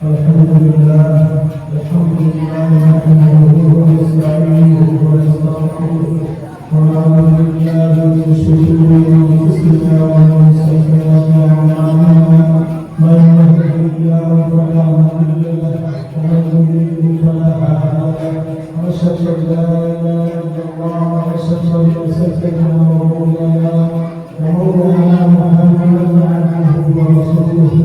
अल्हम्दुलिल्लाह नहमदुहु व नस्तईनुहु व नस्तगफिरुह व नऊज़ु बिल्लाहि मिन शुरूरि अंफुसिना व मिन सय्यिआति अअमालिना मन यहदिहिल्लाहु फला मुडिल्ल लहु व मन युद्लिल फला हादिय लहु अशहदु अन ला इलाहा इल्लल्लाह व अशहदु अन्न सय्यिदना व मौलाना मुहम्मदन अब्दुहु व रसूलुहु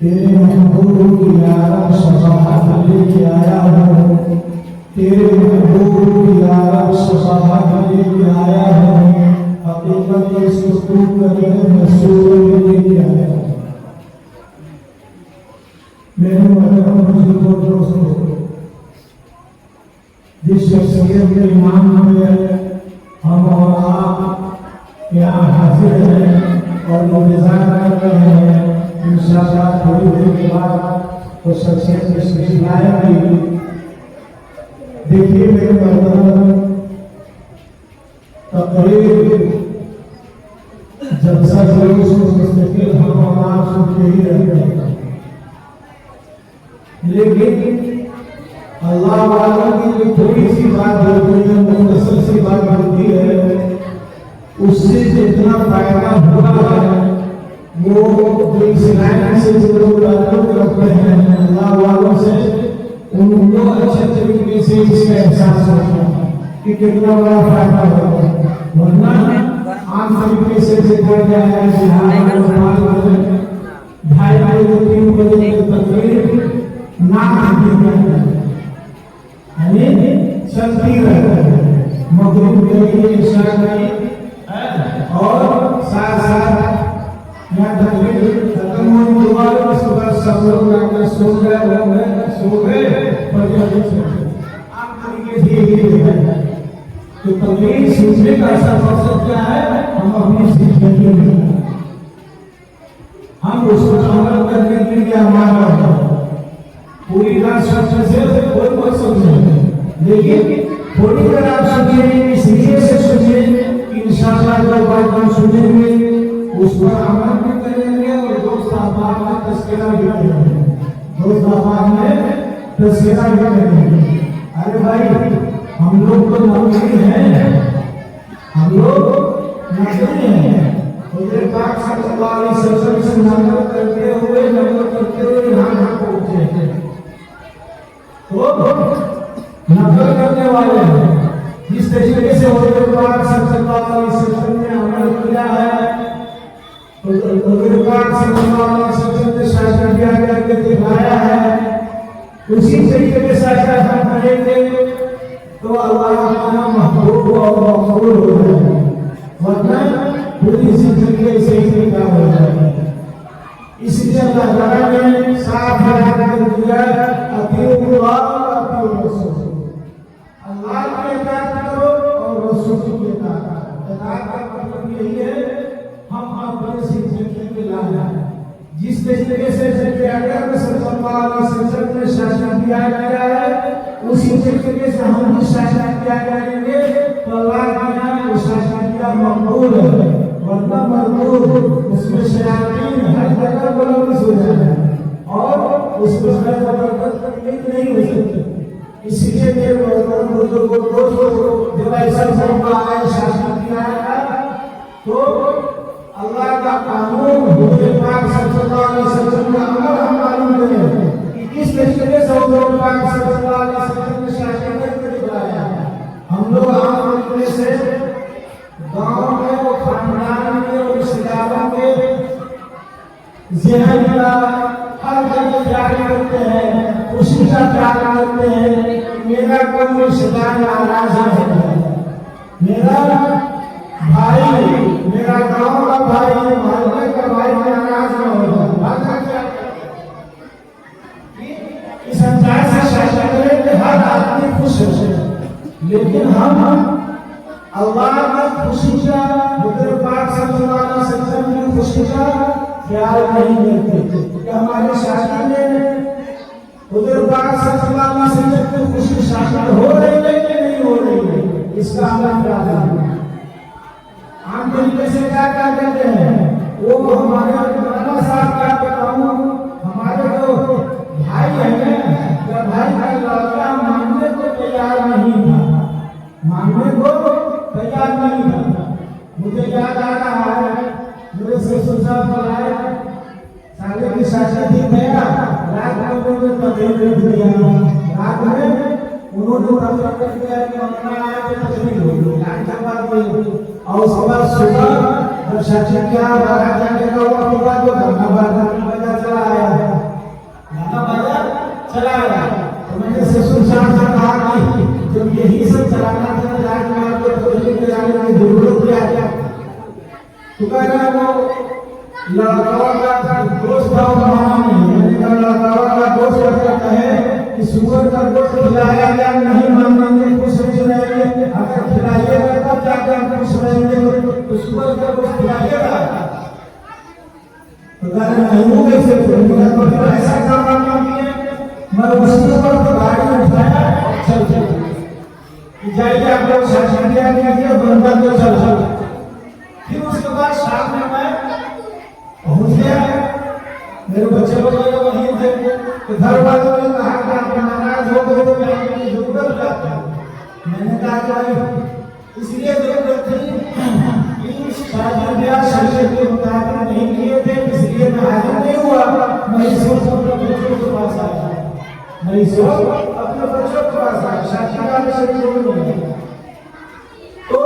तेरे महबूब की यारब शफाअत लेके आया हूँ तेरे महबूब की यारब शफाअत लेके आया हूँ हकीकत इसको करके रसूल लेके आया हूँ। मेरे मोहतरम बुजुर्गों दोस्तों, जिस शख्सियत के नाम में हम और आप यहाँ हाजिर हैं और इंतजार कर रहे हैं, इंशाअल्लाह थोड़ी देर के बाद वो शख्सियत तशरीफ लाएगी। देखिए मेरे मोहतरम, तकरीर जलसा जुलूस मुस्तकिल हम और आप सुनते ही रहते हैं, लेकिन अल्लाह वालों की जो थोड़ी सी बात होती है, मुख्तसर सी बात होती है, उससे जितना फायदा हुआ है वो जो इस्लाम से जो लोग ताल्लुक रखते हैं अल्लाह वालों से, उनको अच्छे तरीके से इसका एहसास होता है कि कितना बड़ा फायदा होगा। वरना आम तरीके से देखा जाए ढाई बजे 3 बजे तकरीर ना चलती रहती है, मगरिब गई इशा गई और साथ साथ यहाँ तकरीर खत्म होने के बाद उसके बाद सब लोग आकर सो गए आम तरीके से यही है। तो तकरीर सुनने का ऐसा मकसद क्या है, हम अपनी जिंदगी में हम उसको अमल करने के लिए हमारा पूरी रात सोचने से कोई मकसद नहीं, लेकिन थोड़ी देर आप सुनिए, इसलिए से सुनिए कि इंशाअल्लाह जो बात हम सुनेंगे उस पर अमल भी करेंगे और दोस्त अहबाब में तज़किरा भी करेंगे, दोस्त अहबाब में तज़किरा भी करेंगे। अरे भाई, हम लोग तो नबी हैं, हम लोग नबी हैं, हुज़ूर पाक सल्लल्लाहु अलैहि वसल्लम से नकल करते हुए यहाँ पहुँचे थे, तो नकल करने वाले हैं। जिस तरीके से हुज़ूर पाक सल्लल्लाहु अलैहि वसल्लम ने अमल किया है, तो हुज़ूर पाक सल्लल्लाहु अलैहि वसल्लम ने शागिर्दियाँ करके दिखाया है, उसी तरीके के साथ हम करेंगे तो अल्लाह का महबूब और मकबूल हो जाएगा, वरना पूरी जिंदगी ऐसे ही बेकार हो जाएगी। इसलिए अल्लाह ताला ने साफ बयान कर दिया, अतीउल्लाह व अतीउर रसूल, अल्लाह की इताअत करो और रसूल की इताअत करो। इताअत का मतलब यही है हम अपने जिंदगी में लाना, जिस तरीके से अकरम सल्लल्लाहु अलैहि वसल्लम ने शासन किया गया है, उसी तरीके से हम भी शासन किया करेंगे तो अल्लाह के यहाँ वो शासन किया मकबूल है, वरना मरदूद उसमें शयातीन हर जगह बलौस हो जाए और उसमें बरकत नहीं हो सकती। इसलिए मेरे बुजुर्गों दोस्तों, जब ऐसा मौका आए शासन किया है तो अल्लाह का कानून हुज़ूर पाक सल्लल्लाहु अलैहि वसल्लम का अमल हम मालूम करें कि किस तरीके से हुज़ूर पाक सल्लल्लाहु अलैहि वसल्लम ने शासन करके दिखाया। हम लोग आम तरीके से गांव में वो खानदान के और रिश्तेदारों के ज़हन का हर जगह प्यार करते हैं, खुशी का प्यार करते हैं। मेरा कोई रिश्तेदार नाराज है, मेरा भाई, मेरा गांव का भाई, मोहल्ले का भाई नाराज न हो जाए, इस अंदाज से शासन करें कि हर आदमी खुश हो। लेकिन हम अल्लाह की खुशी का, हुजूर पाक सल्लल्लाहु अलैहि वसल्लम की खुशी का ख्याल नहीं करते कि हमारी शादी में हुजूर पाक सल्लल्लाहु अलैहि वसल्लम की खुशी शामिल हो रही है कि नहीं हो रही है, इसका हम क्या जानते हैं। आम तरीके से क्या क्या करते हैं, वो हमारे मौलाना साहब क्या बताऊं, हमारे जो भाई है या भाई का लड़का मानने को तैयार नहीं था, मानने को तैयार नहीं था। मुझे याद आ रहा है, मेरे ससुर साहब बुलाए, साले की शादी थी, गया रात में उन्होंने तकलीफ रख दिया, रात में उन्होंने तकलीफ रख दिया कि मम्मा आए तो तकलीफ होगी, लाइन जवाब दी। और उसके बाद सुबह जब शादी क्या बारात जाने का हुआ तो बाद वो गाना बजा चला आया, गाना बजा चला आया। तो मैंने ससुर साहब से कहा कि जब यही सब चलाना था रात में आपको तकलीफ कराने की जरूरत क्या है। तो कह रहा वो लड़का का दोस्त था, मैंने कहा लड़का का दोस्त कहता है कि सुअर का गोश्त खिलाया या नहीं मानेंगे, खुश रहेंगे, अगर खिलाइएगा तब जाकर हम खुश रहेंगे, तो सुअर का गोश्त खिलाइएगा। तो कह रहे नहीं कैसे, तो ऐसा काम किया। मैं उसी वक्त गाड़ी उठाया और चल जाइए, आप लोग शासन क्या कीजिए, बंदा तो चल। फिर उसके बाद शाम में मैं पहुंच गया, मेरे बच्चे लोग वहीं थे, घर वालों ने कहा कि आप नाराज हो गए तो आपकी जरूरत क्या था। मैंने कहा कि इसलिए जरूरत थी कि शादी ब्याह शरीयत के मुताबिक नहीं किए थे, इसलिए मैं हाजिर नहीं हुआ। मैं सोच अपने बच्चों के पास आया, मैं सोच अपने बच्चों के पास आया, शादी का शरीर नहीं। तो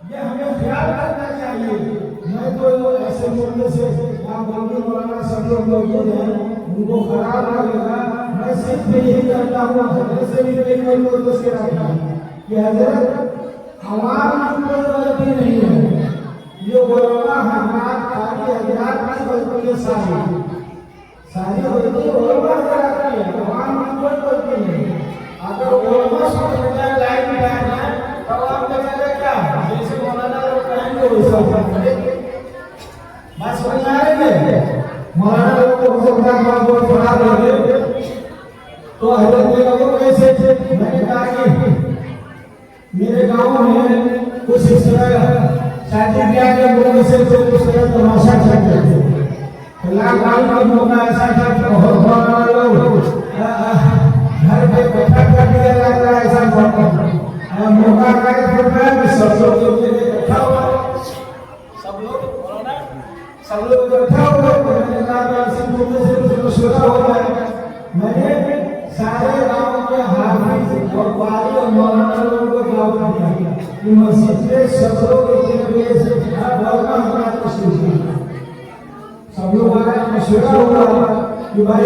ये हमें ख्याल रखना चाहिए। मैं तो ऐसे मुद्दे से मौलाना सब लोग मौजूद हैं, उनको खराब लगेगा, मैं सिर्फ यही करता हूँ, हजरत से भी कोई दोस्त के रखता हूँ कि हजरत हमारी कोई गलती नहीं है, ये बोलना हमारा खाली हजरात की गलती है, सारी गलती ओलमा कराती है, हमारी कोई गलती नहीं। अगर ओलमा सोच जाए लाइन में आ जाए तब आप कहेंगे क्या, जैसे मौलाना लोग कहेंगे वैसा करेंगे। बात समझ आ रही है, मौलाना लोग को हो सकता है बहुत खराब लगे, तो हजरत के लोगों कैसे थे। मैंने कहा कि मेरे गांव में कुछ इस तरह शादी ब्याह के लोगों से कुछ तरह तमाशा करते थे। लॉकडाउन का मौका ऐसा था कि बहुत बड़ा लोग घर पे इकट्ठा कर दिया जाता है, ऐसा मौका कि सब लोग इकट्ठा हुआ, सब लोग इकट्ठा हुए। मैंने कहा इसी मुद्दे से कुछ मशवरा हो जाए। मैंने सारे गांव के हाफिज और वाली और मौलाना लोगों को दावत दिया कि मस्जिद में सब लोग सब लोग मशवरा हुआ कि भाई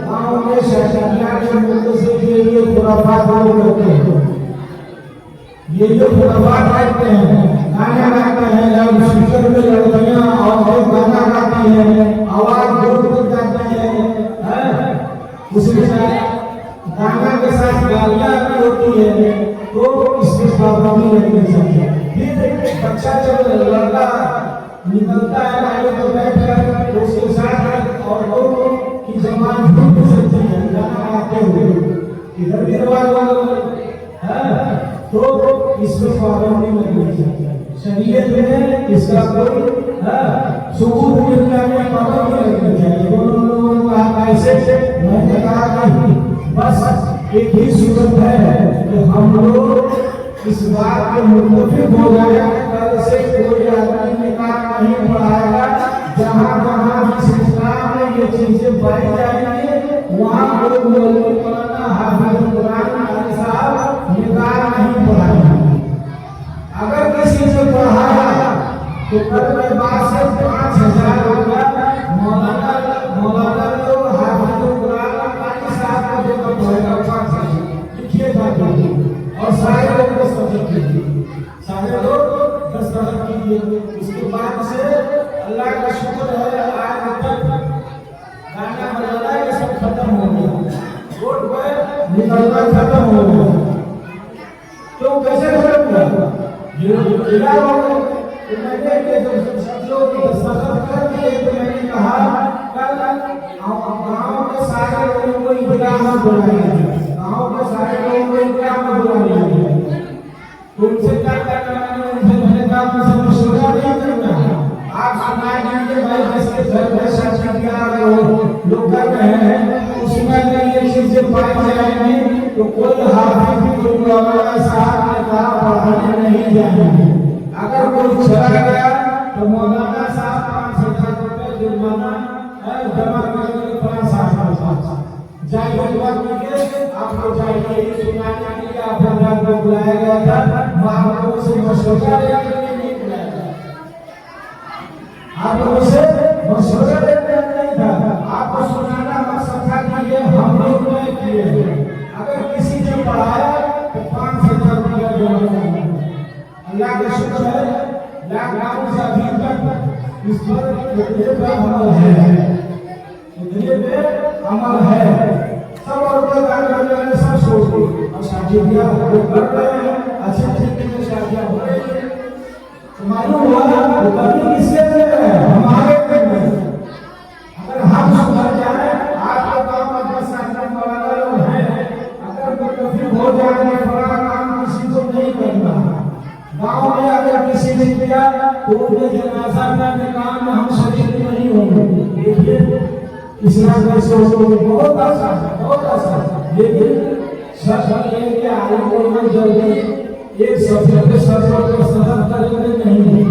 गांव में शैतानिया के मुद्दे से ये खुराफात लोग होते हैं, ये खुराफात करते हैं, गाना गाते हैं, लाउड स्पीकर में लड़कियां और गाना गाती हैं, आवाज जोर कर जाते हैं, उसके साथ गाना के साथ गालियां भी होती है, तो इसमें पाबंदी लगनी चाहिए। फिर बच्चा जब लड़का निकलता है आगे तो बैठकर उसके साथ औरतों की जबान घूम सकती है गाना गाते हुए, इधर भी तो इसमें पाबंदी लगनी चाहिए। शरीयत में इसका कोई सबूत मिलना में पाबंदी लगनी चाहिए। उन लोगों को कहा ऐसे, मैंने कहा कि बस एक ही सूरत है कि हम लोग इस बात के मुतफिक हो जाए, कल से कोई आदमी निकाह नहीं पढ़ाएगा। जहाँ जहाँ जिस इस्लाम में ये चीजें पाई जाएंगी वहाँ कोई मौलवी मौलाना हाफिज कुरान साहब निकाह नहीं पढ़ाएंगे। अगर किसी से पढ़ाया तो कल के बाद से 5,000 रुपया मौलाना लोग हाफिज कुरान साहब को देकर पढ़ेगा, 5,000 लिखिए जाते और सारे लोग दस्तखत कीजिए, सारे लोग दस्तखत कीजिए। उसके बाद से अल्लाह का शुक्र है आज तक गाना बजाना ये सब खत्म हो गया, रोड पर निकलना खत्म हो गया। तो कैसे खत्म हुआ? जो मिला हो तो मैंने के जो सब लोग दस्तखत कर दिए तो मैंने कहा कल गांव के सारे लोगों को इब्तिदा में बुलाया गया, गांव के सारे लोगों को इब्तिदा में बुलाया गया। उनसे क्या करना है, उनसे मैंने कहा मुझे मशवरा नहीं करना, आप सुनाए दीजिए भाई जिसके घर में शादी ब्याह लोग कर रहे हैं उसमें अगर ये चीजें पाई जाएंगी तो कोई हाफिज भी कोई मौलाना साहब ने कहा पढ़ाने नहीं जाएंगे। अगर कोई चला गया तो मौलाना साहब 5,000 रुपये जुर्माना जमा करके 5,000 जाइए आप लोग जाइए सुनाने के लिए आप लोग को बुलाया गया था, वहां लोगों से मशवरा लेने के लिए नहीं बुलाया गया, आप लोगों से मशवरा लेने नहीं था, आपको सुनाना मकसद था कि ये हम लोग ने किए। अगर किसी ने पढ़ाया तो 5,000 रुपया जमा करना। अल्लाह का शुक्र है लॉकडाउन से अभी तक इस पर अमल है, अमल है, सब और सब सोचो और शादियां कर रहे हैं, अच्छे तरीके से शादियां हो रही है। मालूम हुआ कभी किसके लिए हमारे में अगर हम सुधर जाए आपके गांव में 10 साल वाला लोग हैं, अगर कभी हो जाए बड़ा काम किसी को नहीं करना, गांव में अगर किसी ने किया तो उनके जनाजा का काम हम शरीक नहीं होंगे। देखिए इस्लाम में सोचो बहुत आसान, लेकिन सब के आगे कोई जल्दी एक शब्द के शब्द को सदन करेंगे नहीं,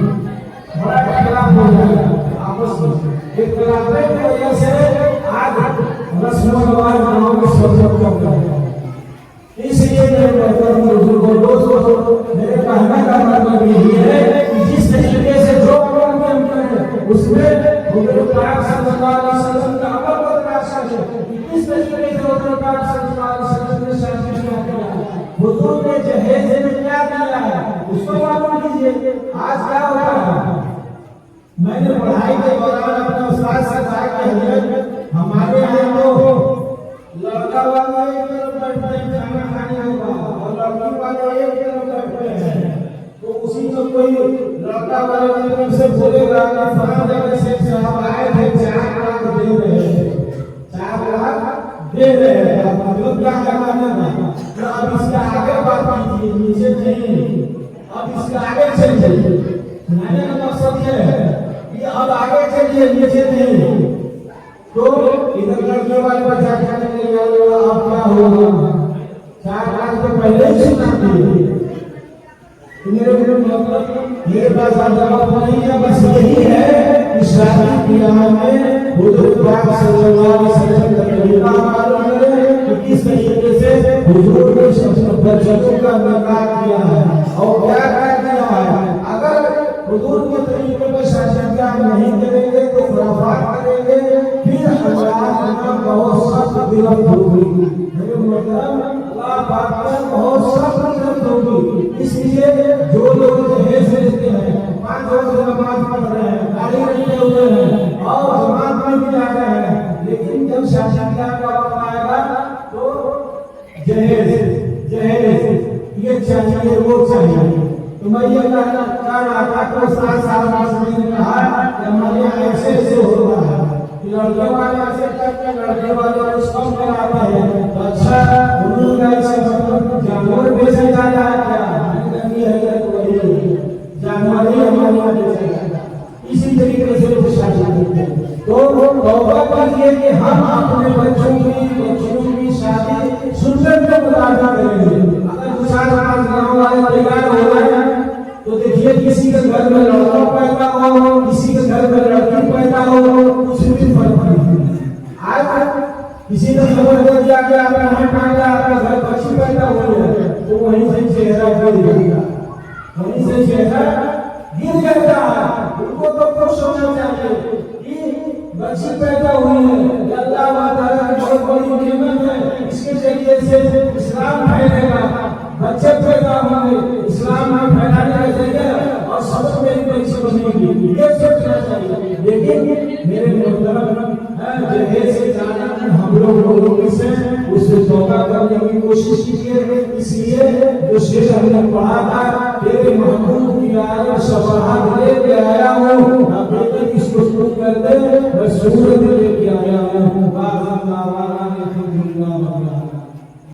बड़ा खराब हो जाएगा आपस में। एक खराबे की वजह से आज रस्म रिवाज गाँव में शब्द कम गया। इसलिए मेरे दोस्तों मेरे कहने का मतलब यही है कि जिस तरीके से जो अमल में हम करें उसमें हुजूर पाक सल्लल्लाहु अलैहि वसल्लम का अमल को तलाशा है कि किस तरीके से हुजूर पाक सल्लल्लाहु अलैहि वसल्लम ने शादी किया, हुजूर ने जहेज में क्या दिया है उसको मालूम कीजिए। आज क्या होता है, मैंने पढ़ाई के दौरान अपने उस्ताद से कहा कि हजरत हमारे यहाँ तो लड़का वाले एक तरफ बैठते हैं खाना खाने होगा और लड़की वाले एक तरफ बैठते हैं, तो उसी में कोई लड़का वाले की तरफ से बोलेगा कि फलां जगह से साहब आए थे 4 लाख दे रहे हैं, 4 लाख दे रहे हैं, मतलब क्या करना है तो अब इसका आगे बात कीजिए, नीचे नहीं, अब इसका आगे चलिए। मैंने का मकसद ये है कि अब आगे चलिए, नीचे नहीं। तो इधर लड़के वाले बच्चा कहने लगे अब क्या होगा, 4 लाख तो पहले ही सुना दिए। मेरे मतलब ये बात जवाब नहीं है, बस यही है कि शादी ब्याह में हुजूर पाक सल्लल्लाहु अलैहि वसल्लम का तरीका मालूम करें कि किस तरीके से हुजूर ने बच्चों का निकाह किया है और क्या क्या किया है। अगर हुजूर के तरीके पर शादी ब्याह नहीं करेंगे तो खुराफात करेंगे, फिर अल्लाह बहुत सख्त गिरफ्त होगी। मेरे मतलब अल्लाह पाक का बहुत सख्त गिरफ्त होगी। इसलिए जो लोग दहेज देते हैं, 5 वक्त नमाज पढ़ रहे हैं, गाड़ी रखे हुए हैं और जमात में भी जा रहे हैं, लेकिन जब शादी ब्याह का वक्त आएगा तो दहेज ये चाहिए वो चाहिए। तो मैं ये कहना चाह रहा था कि उस्ताद साहब ने कहा कि हमारे यहाँ ऐसे हो रहा है, लड़के वाले ऐसे करके लड़के वाले उसको कराते हैं, तो अच्छा उन्होंने ऐसे मतलब जानवर बेचे जा रहा है क्या, जानवर ही हमारे यहाँ बेचा जाता है। इसी तरीके से वो शादी करते हैं। तो तौबा कीजिए कि हम अपने बच्चों की शादी सुन्नत के मुताबिक करेंगे। अगर 2-4 गाँव वाले तैयार हो रहे हैं तो देखिए किसी के घर में लड़का पैदा हो, किसी के घर में लड़की पैदा हो, कुछ भी फर्क नहीं। आज किसी ने खबर दे दिया कि आप यहाँ पैदा आपका घर बच्ची पैदा हो रही है तो वहीं से चेहरा गिर जाएगा, वहीं से चेहरा गिर जाता है। उनको तो खुश होना चाहिए कि बच्ची पैदा हुई है, अल्लाह ताला की बहुत बड़ी नेमत है, इसके जरिए से इस्लाम फैलेगा, बच्चे पैदा होंगे, इस्लाम में फैलाने का जरिया और सबसे बड़ी बच्ची बनेगी, ये सोचना चाहिए। लेकिन मेरे मोहतरम दहेज से जाना हम लोग से उससे तौबा करने की कोशिश कीजिए। इसलिए जो शेर हमने पढ़ा था तेरे महबूब कर दे, मैं सूरत लेके आया हूँ।